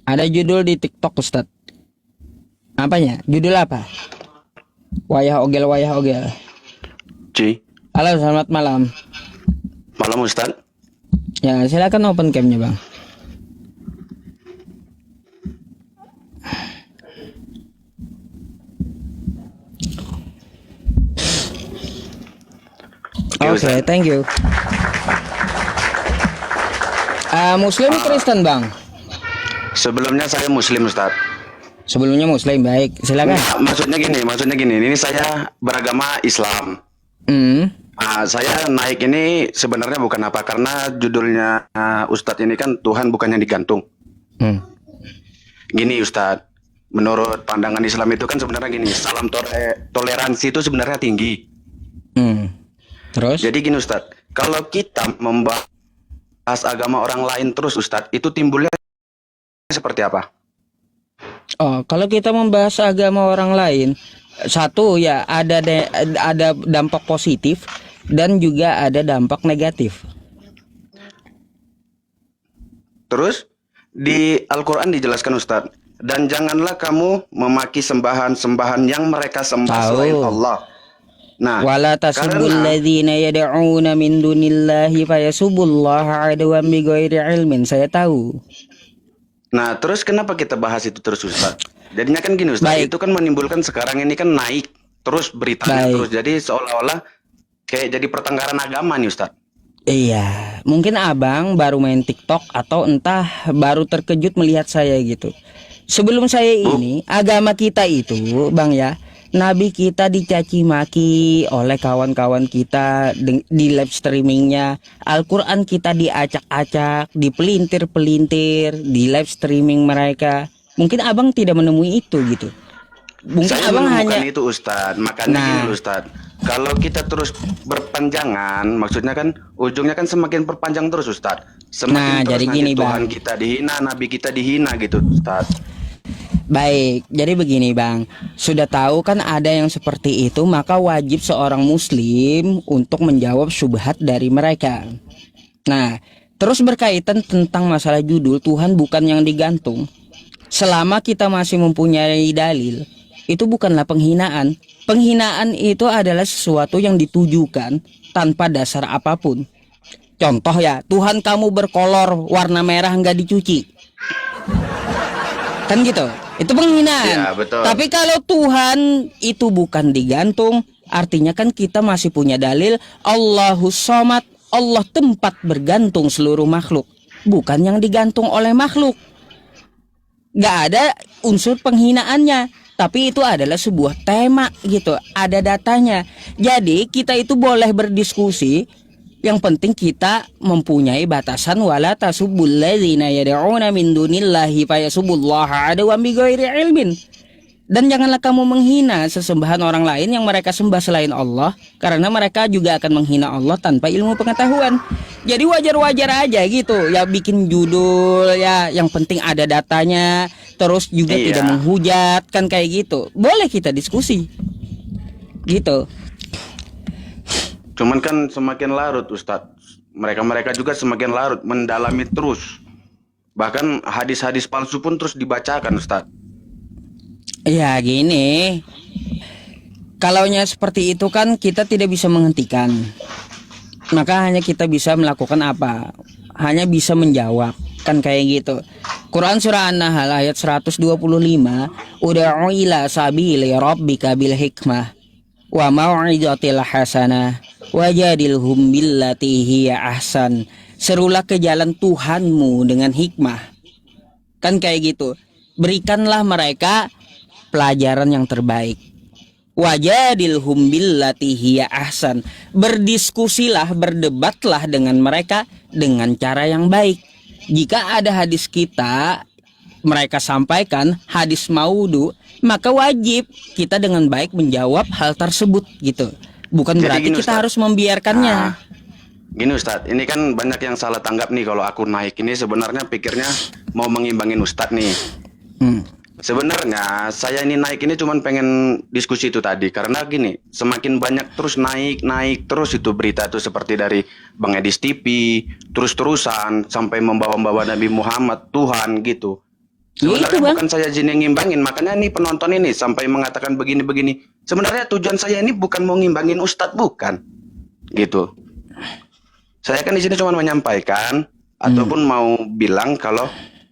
Ada judul di TikTok Ustadz. Apanya? Judul apa? Wayah ogel, wayah ogel. Ci, Halo, selamat malam. malam Ustad. Ya, silakan open camnya bang. Oke, Oke, Ustaz. thank you. Muslim Kristen bang? Sebelumnya saya Muslim Ustad. Sebelumnya Muslim, baik. Silakan. Maksudnya gini. Ini saya beragama Islam. Hmm. Saya naik ini sebenarnya bukan apa karena judulnya Ustadz ini kan Tuhan bukannya digantung. Hmm. Gini Ustadz, menurut pandangan Islam itu kan sebenarnya gini, salam toleransi itu sebenarnya tinggi. Hmm. Terus? Jadi gini Ustadz, kalau kita membahas agama orang lain terus Ustadz, itu timbulnya seperti apa? Oh, kalau kita membahas agama orang lain, satu ya ada dampak positif dan juga ada dampak negatif. Terus di Al-Quran dijelaskan Ustadz, dan janganlah kamu memaki sembahan-sembahan yang mereka sembah Tahu. selain Allah. Nah, Wala tasubul ladzina yad'una min dunillahi fayasubullaha adwan bighairi ilmin. Saya tahu. nah terus kenapa kita bahas itu terus Ustadz? Jadinya kan gini Ustadz, Baik. itu kan menimbulkan sekarang ini kan naik terus beritanya Baik. terus, jadi seolah-olah kayak jadi pertengkaran agama nih Ustadz. Iya, mungkin abang baru main TikTok atau entah baru terkejut melihat saya gitu. Sebelum saya ini, agama kita itu, bang ya, Nabi kita dicaci maki oleh kawan-kawan kita di live streamingnya. Al-Quran kita diacak-acak, dipelintir-pelintir di live streaming mereka. Mungkin abang tidak menemui itu gitu. Mungkin Saya abang menemukan hanya itu Ustadz, makanya Nah. gini loh Ustadz, kalau kita terus berpanjangan, maksudnya kan ujungnya kan semakin perpanjang terus Ustadz. Nah, Semakin terus jadi nanti gini, Tuhan Bang. kita dihina, Nabi kita dihina gitu Ustadz. Baik, jadi begini bang, sudah tahu kan ada yang seperti itu, maka wajib seorang muslim untuk menjawab syubhat dari mereka. Nah, terus berkaitan tentang masalah judul Tuhan bukan yang digantung. Selama kita masih mempunyai dalil, itu bukanlah penghinaan. Penghinaan itu adalah sesuatu yang ditujukan tanpa dasar apapun. Contoh ya, Tuhan kamu berkolor warna merah nggak dicuci. Kan gitu, itu penghinaan. Iya, betul. Tapi kalau Tuhan itu bukan digantung, artinya kan kita masih punya dalil Allahus Somad, Allah tempat bergantung seluruh makhluk, bukan yang digantung oleh makhluk. Gak ada unsur penghinaannya, tapi itu adalah sebuah tema gitu, ada datanya. Jadi kita itu boleh berdiskusi. Yang penting kita mempunyai batasan, wala tasubbul ladzina yad'una min dunillahi fayasubullaha adwan bighairi ilmin. Dan janganlah kamu menghina sesembahan orang lain yang mereka sembah selain Allah, karena mereka juga akan menghina Allah tanpa ilmu pengetahuan. Jadi wajar-wajar aja gitu ya, bikin judul ya, yang penting ada datanya, terus juga Iya. tidak menghujat, kan kayak gitu. Boleh kita diskusi gitu. Cuman kan semakin larut Ustadz, mereka juga semakin larut mendalami terus. Bahkan hadis-hadis palsu pun terus dibacakan Ustadz. Ya gini, kalaunya seperti itu kan kita tidak bisa menghentikan. Maka hanya kita bisa melakukan apa? Hanya bisa menjawab, kan kayak gitu. Quran surah An-Nahl ayat 125, ud'u ila sabili rabbika bil hikmah wa mau'izatil hasanah wajadilhum billati hiya ahsan. Serulah ke jalan Tuhanmu dengan hikmah. Kan kayak gitu. Berikanlah mereka pelajaran yang terbaik. Wajadilhum billati hiya ahsan. Berdiskusilah, berdebatlah dengan mereka dengan cara yang baik. Jika ada hadis kita mereka sampaikan hadis maudhu, maka wajib kita dengan baik menjawab hal tersebut gitu. Bukan Jadi berarti gini, kita Ustaz. harus membiarkannya. Gini Ustadz, ini kan banyak yang salah tanggap nih kalau aku naik ini sebenarnya pikirnya mau mengimbangin Ustadz nih. Sebenarnya saya ini naik ini cuman pengen diskusi itu tadi karena gini, semakin banyak terus naik terus itu berita itu seperti dari Bang Edis TV terus-terusan sampai membawa-bawa Nabi Muhammad Tuhan gitu. Ya itu Sebenarnya bang. bukan saya jin yang ngimbangin, makanya nih penonton ini sampai mengatakan begini-begini. Sebenarnya tujuan saya ini bukan mau ngimbangin Ustadz, bukan. Gitu. Saya kan di sini cuma menyampaikan ataupun mau bilang kalau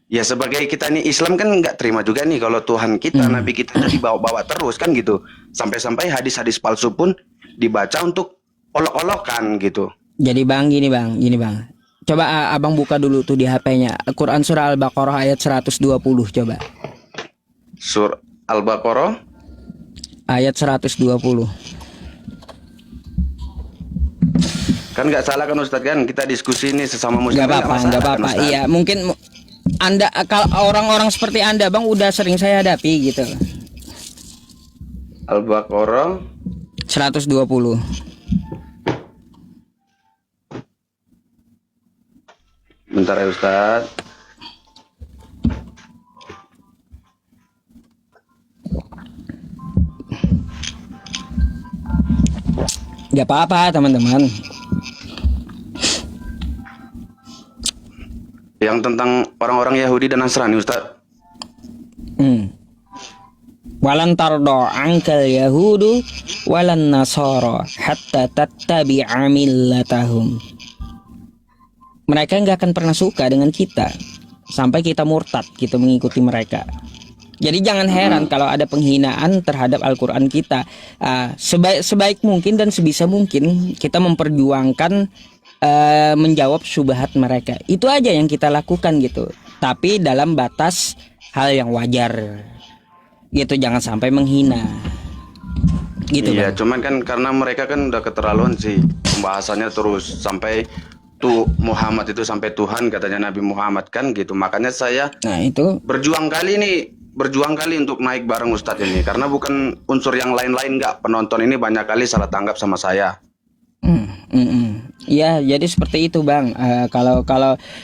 ya sebagai kita nih Islam kan nggak terima juga nih kalau Tuhan kita, Nabi kita itu dibawa-bawa terus kan gitu. Sampai-sampai hadis-hadis palsu pun dibaca untuk olok-olokan gitu. Jadi bang, gini bang. Coba abang buka dulu tuh di HP-nya. Quran surah Al-Baqarah ayat 120 coba. Sur Al-Baqarah Ayat 120. kan nggak salah kan Ustadz, kan kita diskusi ini sesama muslim. Nggak apa-apa, masalah nggak kan, apa-apa. Ustadz? Iya, mungkin Anda kalau orang-orang seperti Anda bang udah sering saya hadapi gitu. Al-Baqarah 120. bentar ya Ustadz. Nggak apa-apa teman-teman. Yang tentang orang-orang Yahudi dan Nasrani Ustadz. Walan tardo angkal yahudu walan nasara hatta tattabi'a millatahum. Mereka nggak akan pernah suka dengan kita sampai kita murtad, kita mengikuti mereka. Jadi jangan heran kalau ada penghinaan terhadap Al-Quran kita. Sebaik mungkin dan sebisa mungkin kita memperjuangkan menjawab syubhat mereka. Itu aja yang kita lakukan gitu. Tapi dalam batas hal yang wajar. Gitu, jangan sampai menghina. Gitu Iya, Bang. cuman kan karena mereka kan udah keterlaluan sih pembahasannya terus sampai tuh Muhammad itu sampai Tuhan katanya Nabi Muhammad kan gitu. Makanya saya Nah itu berjuang kali untuk naik bareng Ustadz ini karena bukan unsur yang lain-lain, nggak, penonton ini banyak kali salah tanggap sama saya. Ya, jadi seperti itu Bang.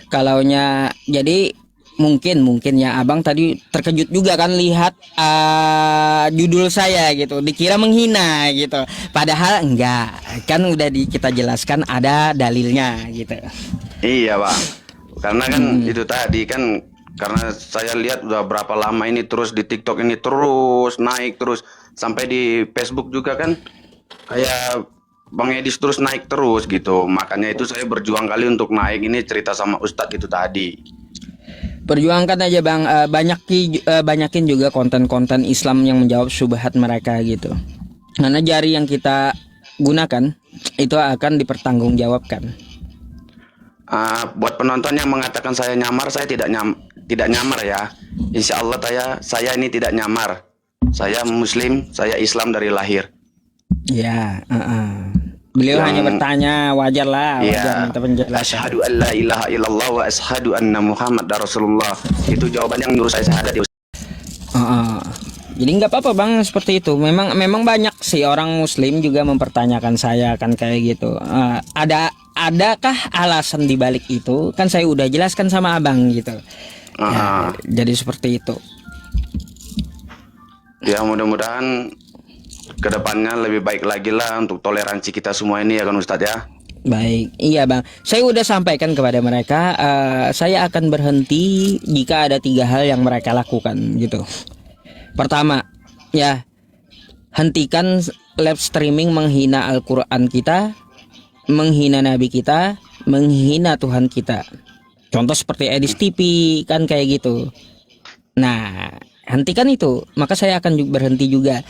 Kalaunya jadi mungkin ya Abang tadi terkejut juga kan lihat judul saya gitu, dikira menghina gitu. Padahal enggak, kan udah kita jelaskan ada dalilnya gitu. Iya Pak, karena kan itu tadi kan karena saya lihat udah berapa lama ini terus di TikTok ini terus naik terus sampai di Facebook juga kan kayak Bang Edis terus naik terus gitu. Makanya itu saya berjuang kali untuk naik ini cerita sama Ustadz itu tadi. Perjuangkan aja Bang, banyakin juga konten-konten Islam yang menjawab syubhat mereka gitu. Karena jari yang kita gunakan itu akan dipertanggungjawabkan. Buat penonton yang mengatakan saya nyamar, saya tidak nyamar ya. Insya Allah saya ini tidak nyamar. Saya Muslim, saya Islam dari lahir. Ya, beliau hanya bertanya, wajar lah, wajar minta penjelasan. Asyhadu an la ilaha illallah wa asyhadu anna Muhammadar Rasulullah. Itu jawaban yang nyuruh saya syahadat. Jadi nggak apa-apa Bang seperti itu. Memang banyak sih orang Muslim juga mempertanyakan saya kan kayak gitu. Adakah alasan di balik itu? Kan saya udah jelaskan sama Abang gitu. Ya, jadi seperti itu. Ya mudah-mudahan kedepannya lebih baik lagi lah untuk toleransi kita semua ini ya kan Ustadz ya. Baik, iya Bang. Saya udah sampaikan kepada mereka, saya akan berhenti jika ada 3 hal yang mereka lakukan gitu. Pertama, ya hentikan live streaming menghina Al-Quran kita, menghina Nabi kita, menghina Tuhan kita. Contoh seperti Edis TV kan kayak gitu. Nah, hentikan itu, maka saya akan berhenti juga.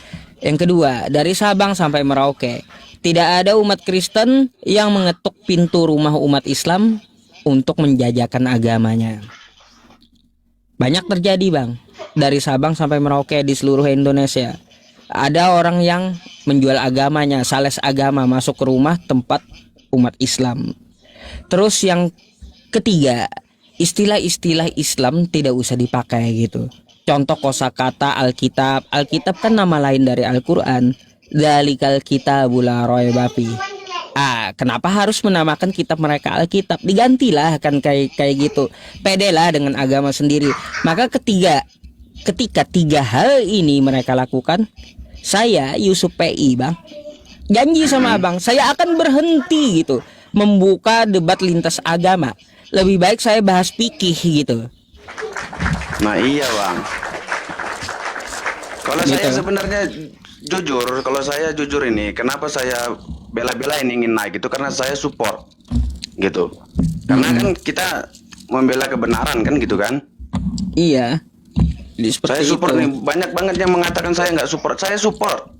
Yang kedua, dari Sabang sampai Merauke, tidak ada umat Kristen yang mengetuk pintu rumah umat Islam untuk menjajakan agamanya. Banyak terjadi Bang, dari Sabang sampai Merauke di seluruh Indonesia. Ada orang yang menjual agamanya, sales agama masuk ke rumah tempat umat Islam. Terus yang ketiga, istilah-istilah Islam tidak usah dipakai gitu. Contoh kosakata Alkitab. Alkitab kan nama lain dari Al-Quran. Dzalikal kitabul la raiba fi. Kenapa harus menamakan kitab mereka Alkitab? Digantilah kan kayak gitu. Pedelah dengan agama sendiri. Maka ketika 3 hal ini mereka lakukan, saya Yusuf PI Bang, janji sama Abang, saya akan berhenti gitu membuka debat lintas agama. Lebih baik saya bahas fikih gitu. Nah iya bang. Kalau Gitu. saya sebenarnya jujur, kalau saya jujur ini, kenapa saya bela-belain ingin naik itu karena saya support gitu. Karena kan kita membela kebenaran kan gitu kan. Iya. Jadi seperti Saya support itu. nih, banyak banget yang mengatakan saya nggak support. Saya support.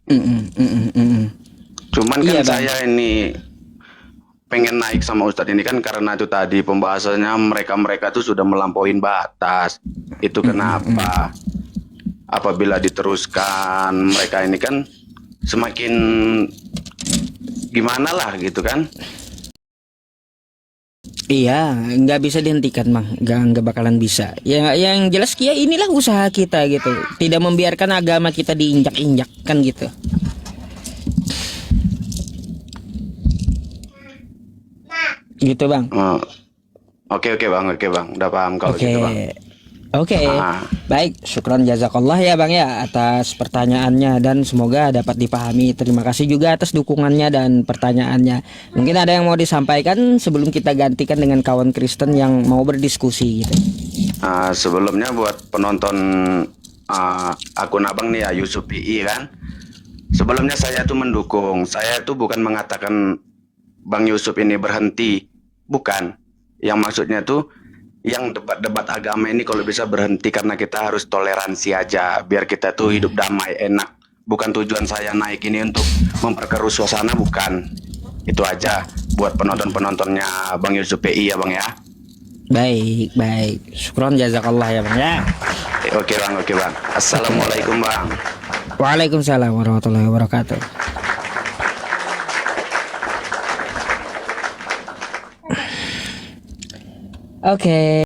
Mm-mm, mm-mm, mm-mm. Cuman kan Iya, Bang. saya ini pengen naik sama Ustadz ini kan karena itu tadi pembahasannya mereka-mereka tuh sudah melampaui batas. Itu kenapa? Apabila diteruskan mereka ini kan semakin gimana lah gitu kan. Iya, nggak bisa dihentikan, Bang. Nggak bakalan bisa. Ya, yang jelas ya inilah usaha kita gitu. Tidak membiarkan agama kita diinjak-injak kan gitu. Gitu, Bang. Oh, oke oke bang, udah paham kalau Oke. gitu bang. Oke. Ah. Baik, syukron jazakallah ya, Bang ya atas pertanyaannya dan semoga dapat dipahami. Terima kasih juga atas dukungannya dan pertanyaannya. Mungkin ada yang mau disampaikan sebelum kita gantikan dengan kawan Kristen yang mau berdiskusi gitu. Sebelumnya buat penonton akun abang nih ya Yusuf PI kan. Sebelumnya saya tuh mendukung. Saya tuh bukan mengatakan Bang Yusuf ini berhenti, bukan. Yang maksudnya tuh yang debat-debat agama ini kalau bisa berhenti karena kita harus toleransi aja, biar kita tuh hidup damai, enak. Bukan tujuan saya naik ini untuk memperkeruh suasana, bukan. Itu aja buat penonton-penontonnya Bang Yusuf PI ya Bang ya. Baik, baik. Syukron jazakallah ya, Bang ya. Oke Bang. Assalamualaikum Bang. Waalaikumsalam warahmatullahi wabarakatuh. Oke.